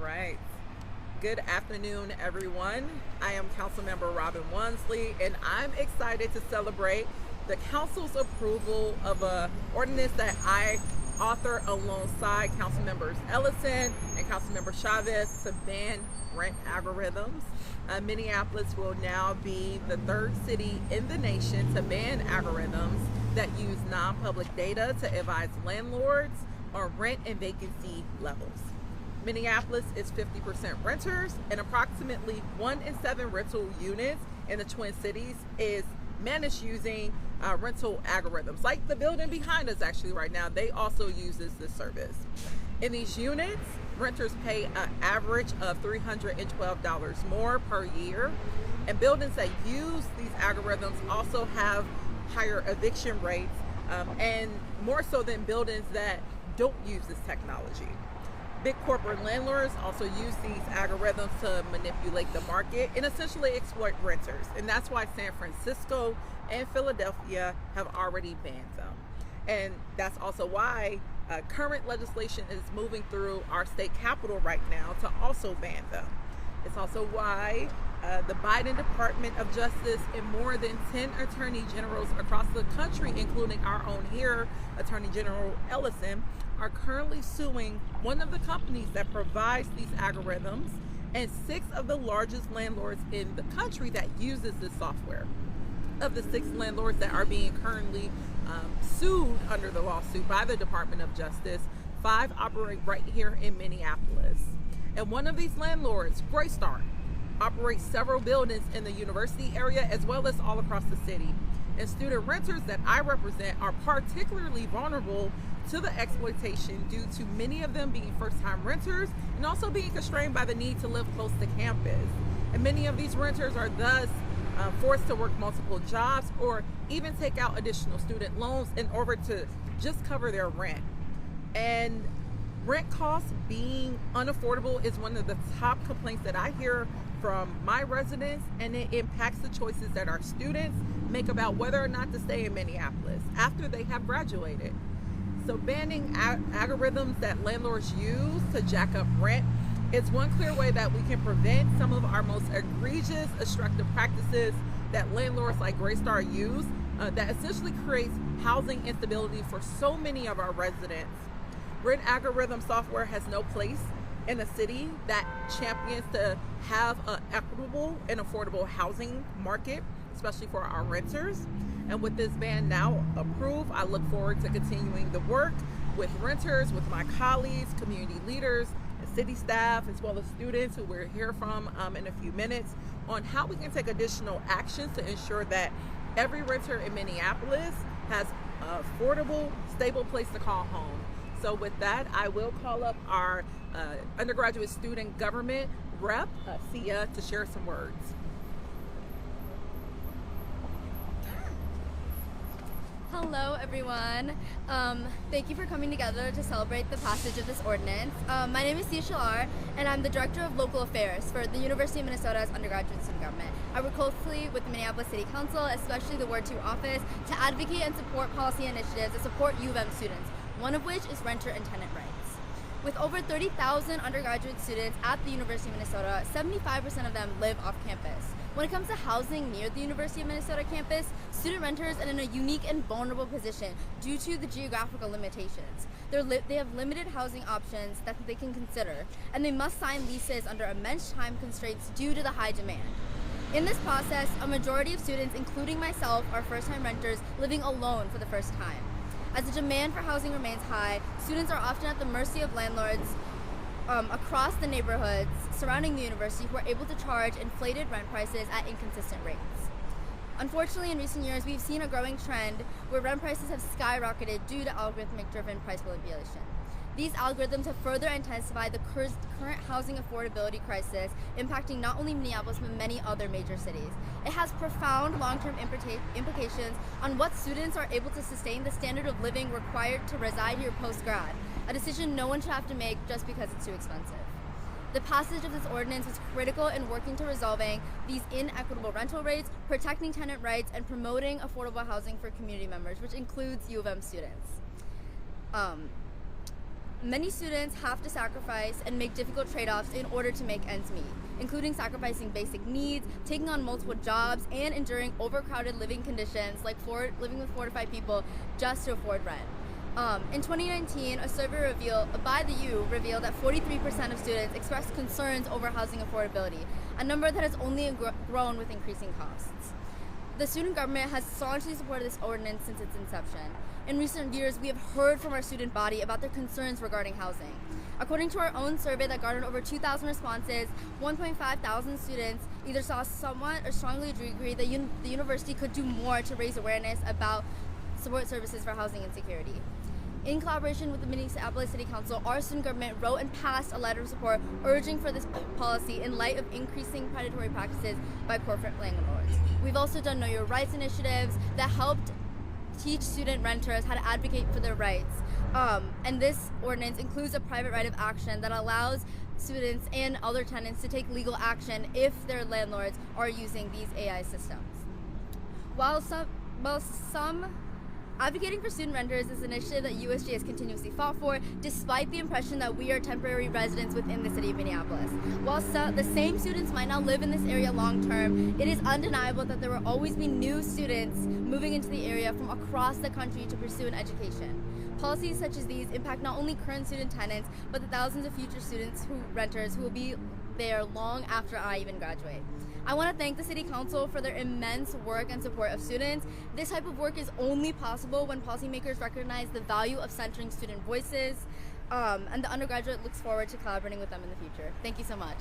right. Good afternoon, everyone. I am Councilmember Robin Wansley, and I'm excited to celebrate the Council's approval of an ordinance that I author alongside Councilmembers Ellison and Councilmember Chavez to ban rent algorithms. Minneapolis will now be the third city in the nation to ban algorithms that use non-public data to advise landlords on rent and vacancy levels. Minneapolis is 50% renters, and approximately 1 in 7 rental units in the Twin Cities is managed using rental algorithms. Like the building behind us actually right now, they also uses this service. In these units, renters pay an average of $312 more per year, and buildings that use these algorithms also have higher eviction rates, and more so than buildings that don't use this technology. Big corporate landlords also use these algorithms to manipulate the market and essentially exploit renters. And that's why San Francisco and Philadelphia have already banned them. And that's also why current legislation is moving through our state capitol right now to also ban them. It's also why the Biden Department of Justice and more than 10 attorney generals across the country, including our own here, Attorney General Ellison, are currently suing one of the companies that provides these algorithms and 6 of the largest landlords in the country that uses this software. Of the 6 landlords that are being currently sued under the lawsuit by the Department of Justice, 5 operate right here in Minneapolis. And one of these landlords, Greystar, operates several buildings in the university area as well as all across the city. And student renters that I represent are particularly vulnerable to the exploitation due to many of them being first-time renters and also being constrained by the need to live close to campus. And many of these renters are thus forced to work multiple jobs or even take out additional student loans in order to just cover their rent. And rent costs being unaffordable is one of the top complaints that I hear from my residents, and it impacts the choices that our students make about whether or not to stay in Minneapolis after they have graduated. So banning algorithms that landlords use to jack up rent is one clear way that we can prevent some of our most egregious obstructive practices that landlords like Greystar use that essentially creates housing instability for so many of our residents. Rent algorithm software has no place in a city that champions to have an equitable and affordable housing market, especially for our renters. And with this ban now approved, I look forward to continuing the work with renters, with my colleagues, community leaders, and city staff, as well as students who we'll hear from in a few minutes on how we can take additional actions to ensure that every renter in Minneapolis has an affordable, stable place to call home. So with that, I will call up our undergraduate student government rep, Sia, to share some words. Hello everyone. Thank you for coming together to celebrate the passage of this ordinance. My name is Sia Shalar, and I'm the Director of Local Affairs for the University of Minnesota's undergraduate student government. I work closely with the Minneapolis City Council, especially the Ward 2 office, to advocate and support policy initiatives that support U of M students, one of which is renter and tenant rights. With over 30,000 undergraduate students at the University of Minnesota, 75% of them live off campus. When it comes to housing near the University of Minnesota campus, student renters are in a unique and vulnerable position due to the geographical limitations. They have limited housing options that they can consider, and they must sign leases under immense time constraints due to the high demand. In this process, a majority of students, including myself, are first-time renters living alone for the first time. As the demand for housing remains high, students are often at the mercy of landlords across the neighborhoods surrounding the university who are able to charge inflated rent prices at inconsistent rates. Unfortunately, in recent years, we've seen a growing trend where rent prices have skyrocketed due to algorithmic-driven price manipulation. These algorithms have further intensified the current housing affordability crisis, impacting not only Minneapolis, but many other major cities. It has profound long-term implications on what students are able to sustain the standard of living required to reside here post-grad, a decision no one should have to make just because it's too expensive. The passage of this ordinance is critical in working to resolving these inequitable rental rates, protecting tenant rights, and promoting affordable housing for community members, which includes U of M students. Many students have to sacrifice and make difficult trade-offs in order to make ends meet, including sacrificing basic needs, taking on multiple jobs, and enduring overcrowded living conditions like living with 4 to 5 people just to afford rent. In 2019, a survey by the U revealed that 43% of students expressed concerns over housing affordability, a number that has only grown with increasing costs. The student government has staunchly supported this ordinance since its inception. In recent years, we have heard from our student body about their concerns regarding housing. According to our own survey that garnered over 2,000 responses, 1.5 thousand students either saw somewhat or strongly agree that the university could do more to raise awareness about support services for housing insecurity. In collaboration with the Minneapolis City Council, our student government wrote and passed a letter of support urging for this policy in light of increasing predatory practices by corporate landlords. We've also done Know Your Rights initiatives that helped teach student renters how to advocate for their rights. And this ordinance includes a private right of action that allows students and other tenants to take legal action if their landlords are using these AI systems. While some advocating for student renters is an initiative that USG has continuously fought for, despite the impression that we are temporary residents within the city of Minneapolis. While the same students might not live in this area long term, it is undeniable that there will always be new students moving into the area from across the country to pursue an education. Policies such as these impact not only current student tenants, but the thousands of future renters who will be there long after I even graduate. I want to thank the City Council for their immense work and support of students. This type of work is only possible when policymakers recognize the value of centering student voices, and the undergraduate looks forward to collaborating with them in the future. Thank you so much.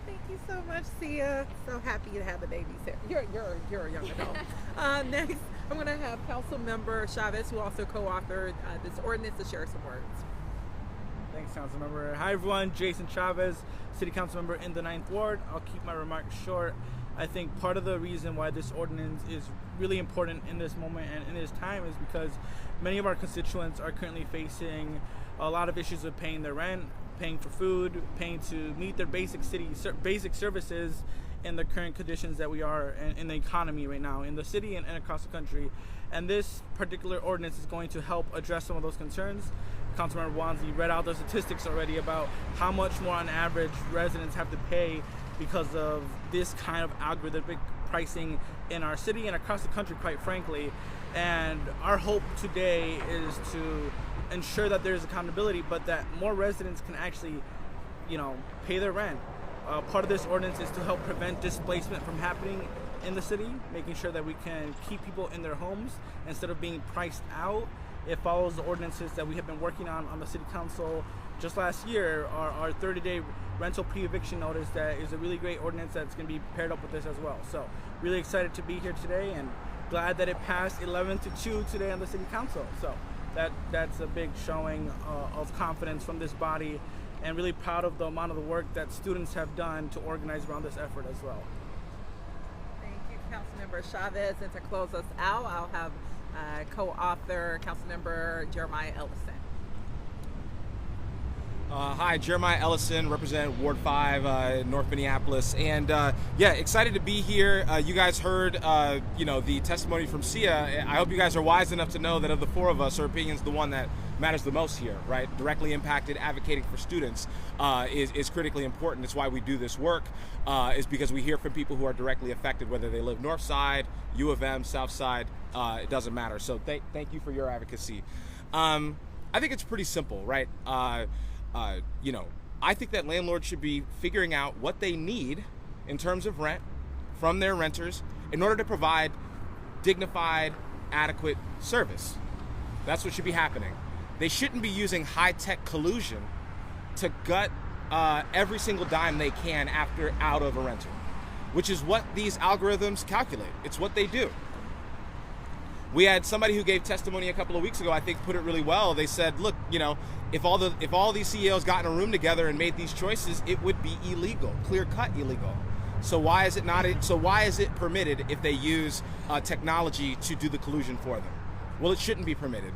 Thank you so much, Sia. So happy to have the babies here. You're a young adult. Next, I'm going to have Council Member Chavez, who also co-authored this ordinance, to share some words. Thanks, Councilmember. Hi, everyone. Jason Chavez, City Council Member in the 9th Ward. I'll keep my remarks short. I think part of the reason why this ordinance is really important in this moment and in this time is because many of our constituents are currently facing a lot of issues with paying their rent, paying for food, paying to meet their basic services in the current conditions that we are in the economy right now in the city and across the country. And this particular ordinance is going to help address some of those concerns. Councilmember Wansley read out the statistics already about how much more on average residents have to pay because of this kind of algorithmic pricing in our city and across the country, quite frankly. And our hope today is to ensure that there's accountability, but that more residents can actually, pay their rent. Part of this ordinance is to help prevent displacement from happening in the city, making sure that we can keep people in their homes instead of being priced out. It follows the ordinances that we have been working on the City Council. Just last year, our 30-day rental pre-eviction notice that is a really great ordinance that's going to be paired up with this as well. So really excited to be here today and glad that it passed 11-2 today on the City Council. So that's a big showing of confidence from this body, and really proud of the amount of the work that students have done to organize around this effort as well. Thank you, Councilmember Chavez. And to close us out, I'll have co-author Councilmember Jeremiah Ellison. Hi, Jeremiah Ellison, represent Ward 5, North Minneapolis, and excited to be here. You guys heard, the testimony from Sia. I hope you guys are wise enough to know that of the four of us, her opinion's the one that matters the most here, right? Directly impacted, advocating for students is critically important. It's why we do this work, is because we hear from people who are directly affected, whether they live North Side, U of M, South Side, it doesn't matter. So thank you for your advocacy. I think it's pretty simple, right? I think that landlords should be figuring out what they need in terms of rent from their renters in order to provide dignified, adequate service. That's what should be happening. They shouldn't be using high-tech collusion to gut every single dime they can out of a renter, which is what these algorithms calculate. It's what they do. We had somebody who gave testimony a couple of weeks ago, I think put it really well. They said, look, if all these CEOs got in a room together and made these choices, it would be illegal, clear-cut illegal. So why is it permitted if they use technology to do the collusion for them? Well, it shouldn't be permitted.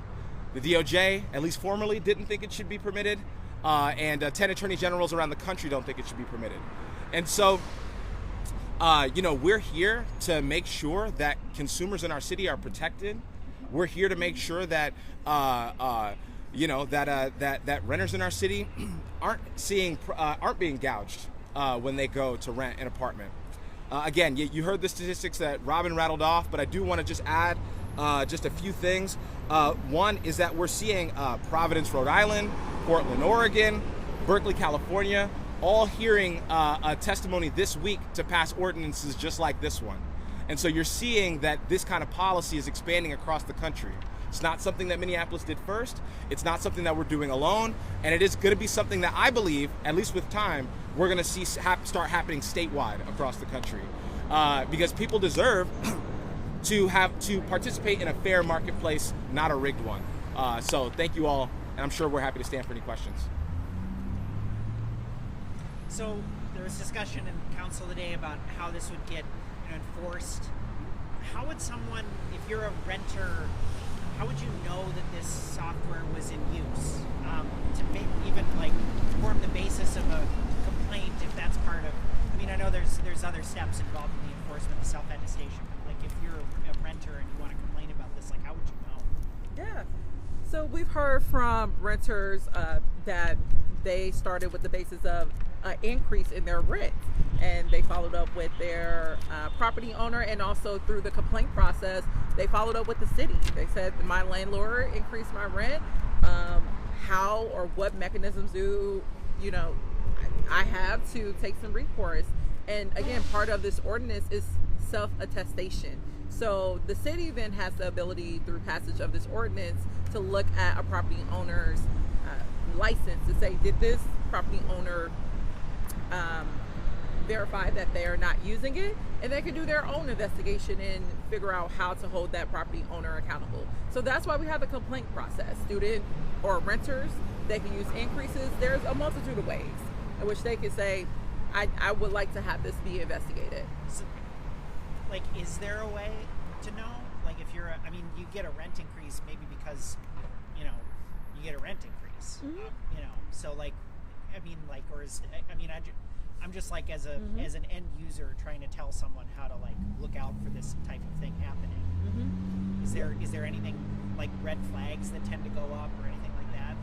The DOJ, at least formally, didn't think it should be permitted, and 10 attorney generals around the country don't think it should be permitted. And so, we're here to make sure that consumers in our city are protected. We're here to make sure that that renters in our city aren't being gouged when they go to rent an apartment. Again, you heard the statistics that Robin rattled off, but I do want to just add just a few things. One is that we're seeing Providence, Rhode Island, Portland, Oregon, Berkeley, California, all hearing a testimony this week to pass ordinances just like this one. And so you're seeing that this kind of policy is expanding across the country. It's not something that Minneapolis did first. It's not something that we're doing alone. And it is going to be something that I believe, at least with time, we're going to see start happening statewide across the country. Because people deserve to participate in a fair marketplace, not a rigged one. So thank you all, and I'm sure we're happy to stand for any questions. So there was discussion in council today about how this would get enforced. How would someone, if you're a renter, how would you know that this software was in use to make, even like form the basis of a complaint, if that's part of? I mean, I know there's other steps involved in the enforcement of self-attestation, but like if you're a renter and you want to complain about this, like how would you know? Yeah. So we've heard from renters that they started with the basis of an increase in their rent, and they followed up with their property owner, and also through the complaint process, they followed up with the city. They said, my landlord increased my rent. How or what mechanisms do I have to take some recourse? And again, part of this ordinance is self-attestation. So the city then has the ability, through passage of this ordinance, to look at a property owner's license to say, did this property owner verify that they are not using it? And they can do their own investigation and figure out how to hold that property owner accountable. So that's why we have the complaint process. Student or renters, they can use increases. There's a multitude of ways in which they can say, I would like to have this be investigated. So, like, is there a way to know? Like, if you're, you get a rent increase maybe because, you get a rent increase. Mm-hmm. So like, or is, I'm just like as an end user trying to tell someone how to like look out for this type of thing happening. Mm-hmm. Is there anything like red flags that tend to go up or anything like that?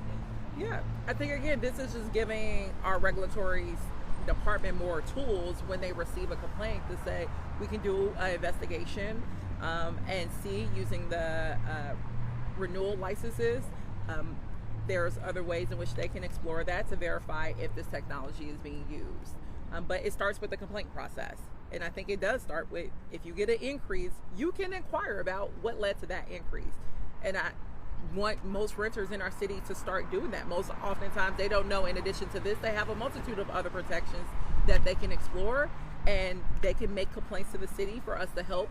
Yeah, I think again, this is just giving our regulatory department more tools when they receive a complaint to say, we can do an investigation and see using the renewal licenses. There's other ways in which they can explore that to verify if this technology is being used. But it starts with the complaint process. And I think it does start with, if you get an increase, you can inquire about what led to that increase. And I want most renters in our city to start doing that. Most oftentimes they don't know, in addition to this, they have a multitude of other protections that they can explore, and they can make complaints to the city for us to help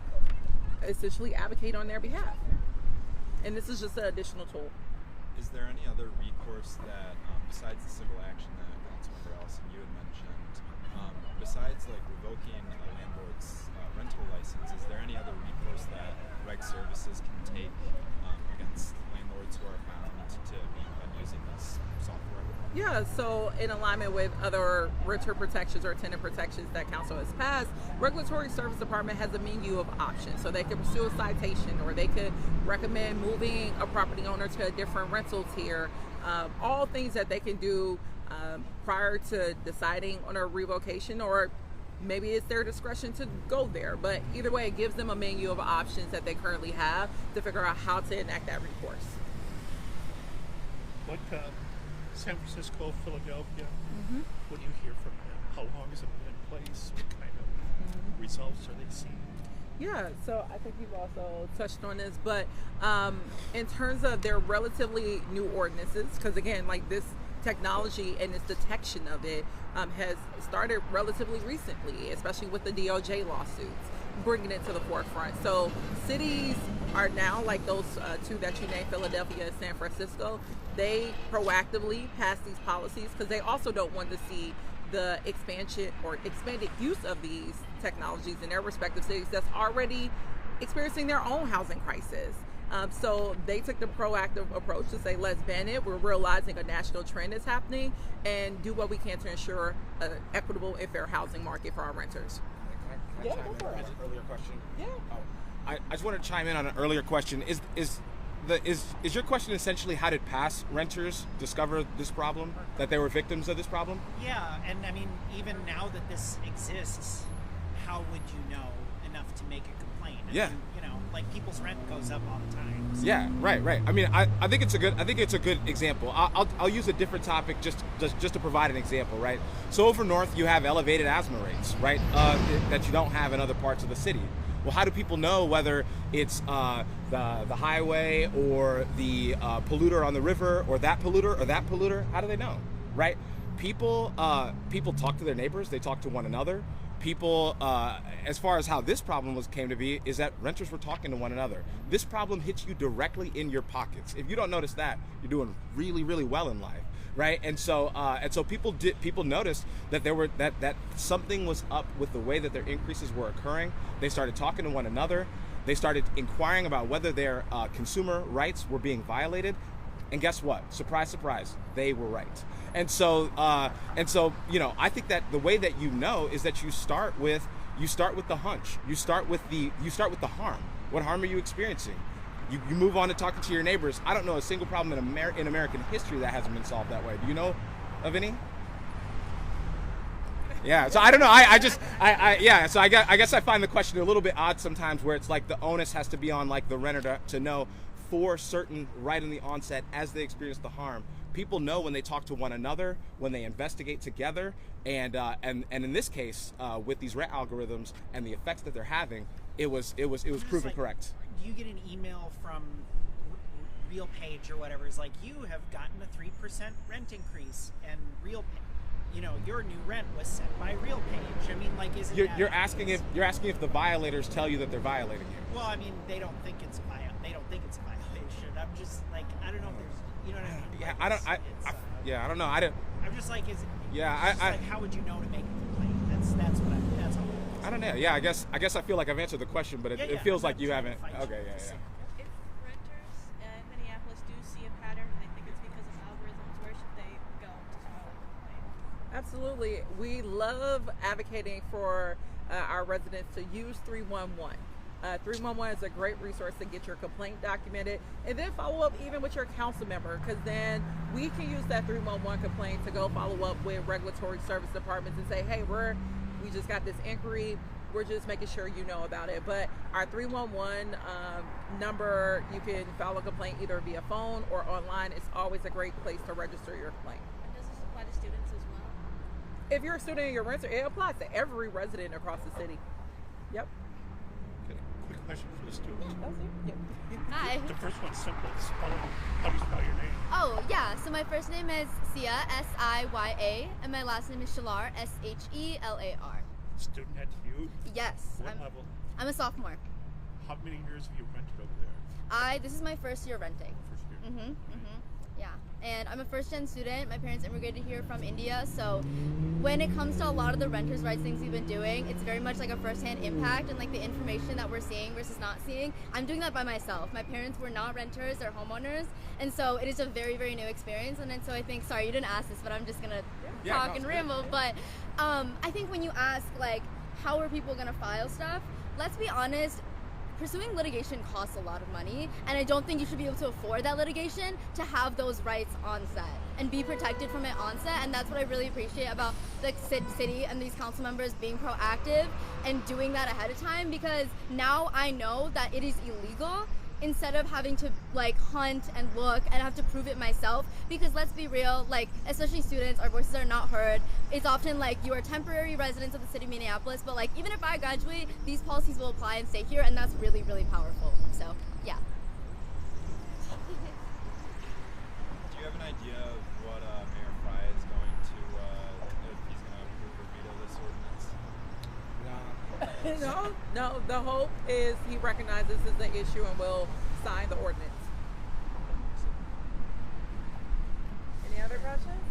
essentially advocate on their behalf. And this is just an additional tool. Is there any other recourse that, besides the civil action that Councilmember Ellison, you had mentioned, besides like revoking a landlord's rental license, is there any other recourse that reg services can take against landlords who are found to be using this software? Yeah, so in alignment with other renter protections or tenant protections that council has passed, Regulatory Service Department has a menu of options. So they could pursue a citation, or they could recommend moving a property owner to a different rental tier. All things that they can do prior to deciding on a revocation, or maybe it's their discretion to go there. But either way, it gives them a menu of options that they currently have to figure out how to enact that recourse. What San Francisco, Philadelphia, what do you hear from them? How long has it been in place? What kind of results are they seeing? Yeah, so I think you've also touched on this, but in terms of their relatively new ordinances, because again, like this technology and its detection of it has started relatively recently, especially with the DOJ lawsuits, bringing it to the forefront. So cities are now, like those two that you named, Philadelphia and San Francisco, they proactively pass these policies because they also don't want to see the expansion or expanded use of these technologies in their respective cities that's already experiencing their own housing crisis. So they took the proactive approach to say, let's ban it. We're realizing a national trend is happening, and do what we can to ensure an equitable and fair housing market for our renters. Can I chime in on an earlier question? Yeah. I just want to chime in on an earlier question. Is is your question essentially how did past renters discover this problem, that they were victims of this problem? Yeah, and I mean, even now that this exists, how would you know enough to make a complaint? Yeah. You know, like people's rent goes up all the time. So. Yeah, right. I mean, I think it's a good example. I'll use a different topic just to provide an example, right? So over north, you have elevated asthma rates, right? That you don't have in other parts of the city. Well, how do people know whether it's the highway or the polluter on the river or that polluter or that polluter? How do they know, right? People talk to their neighbors. They talk to one another. People, as far as how this problem came to be, is that renters were talking to one another. This problem hits you directly in your pockets. If you don't notice that, you're doing really, really well in life, right? And so people noticed that that something was up with the way that their increases were occurring. They started talking to one another. They started inquiring about whether their consumer rights were being violated. And guess what? Surprise, surprise, they were right. And so, you know, I think that the way that you know is that you start with the hunch. You start with the harm. What harm are you experiencing? You move on to talking to your neighbors. I don't know a single problem in American history that hasn't been solved that way. Do you know of any? Yeah, so I don't know. So I guess I find the question a little bit odd sometimes, where it's like the onus has to be on like the renter to know for certain right in the onset as they experience the harm. People know when they talk to one another, when they investigate together, and in this case, with these rent algorithms and the effects that they're having, it was proven correct. You get an email from RealPage or whatever, is like, you have gotten a 3% rent increase, and you know, your new rent was set by RealPage. I mean, like, isn't you're asking if the violators tell you that they're violating you? Well, I mean, they don't think it's a violation. I'm just like, I don't know if there's, you know what I mean? Yeah, Like, I don't know. I'm just like, like, how would you know to make a complaint? That's all. I don't know. Yeah, I guess I feel like I've answered the question, but it feels like you haven't. Okay, yeah. If renters in Minneapolis do see a pattern, I think it's because of algorithms. Where should they go to file a complaint? Absolutely. We love advocating for our residents to use 311. 311 is a great resource to get your complaint documented, and then follow up even with your council member, because then we can use that 311 complaint to go follow up with regulatory service departments and say, hey, we just got this inquiry. We're just making sure you know about it. But our 311 number, you can file a complaint either via phone or online. It's always a great place to register your complaint. And does this apply to students as well? If you're a student and you're a renter, it applies to every resident across the city. Yep. Okay, quick question for the student. Hi. The first one's simple. How do you spell your name? Oh, yeah. So my first name is Sia, S-I-Y-A, and my last name is Shalar, S-H-E-L-A-R. Student at you? Yes. What level? I'm a sophomore. How many years have you rented over there? This is my first year renting. First year? Yeah. And I'm a first-gen student. My parents immigrated here from India, so when it comes to a lot of the renters' rights things we've been doing, it's very much like a first-hand impact, and like the information that we're seeing versus not seeing. I'm doing that by myself. My parents were not renters, they're homeowners, and so it is a very, very new experience. And then so I think, sorry, you didn't ask this, but I'm just gonna talk and ramble. But I think when you ask, like, how are people gonna file stuff, let's be honest, pursuing litigation costs a lot of money, and I don't think you should be able to afford that litigation to have those rights on set and be protected from it on set. And that's what I really appreciate about the city and these council members being proactive and doing that ahead of time, because now I know that it is illegal, instead of having to like hunt and look and have to prove it myself. Because let's be real, like, especially students, our voices are not heard. It's often like you are temporary residents of the city of Minneapolis, but like even if I graduate, these policies will apply and stay here, and that's really, really powerful. So yeah. Do you have an idea of what Mayor Fry is going to, if he's going to approve or veto this ordinance? No. The hope is he recognizes this as an issue and will sign the ordinance. Any other questions?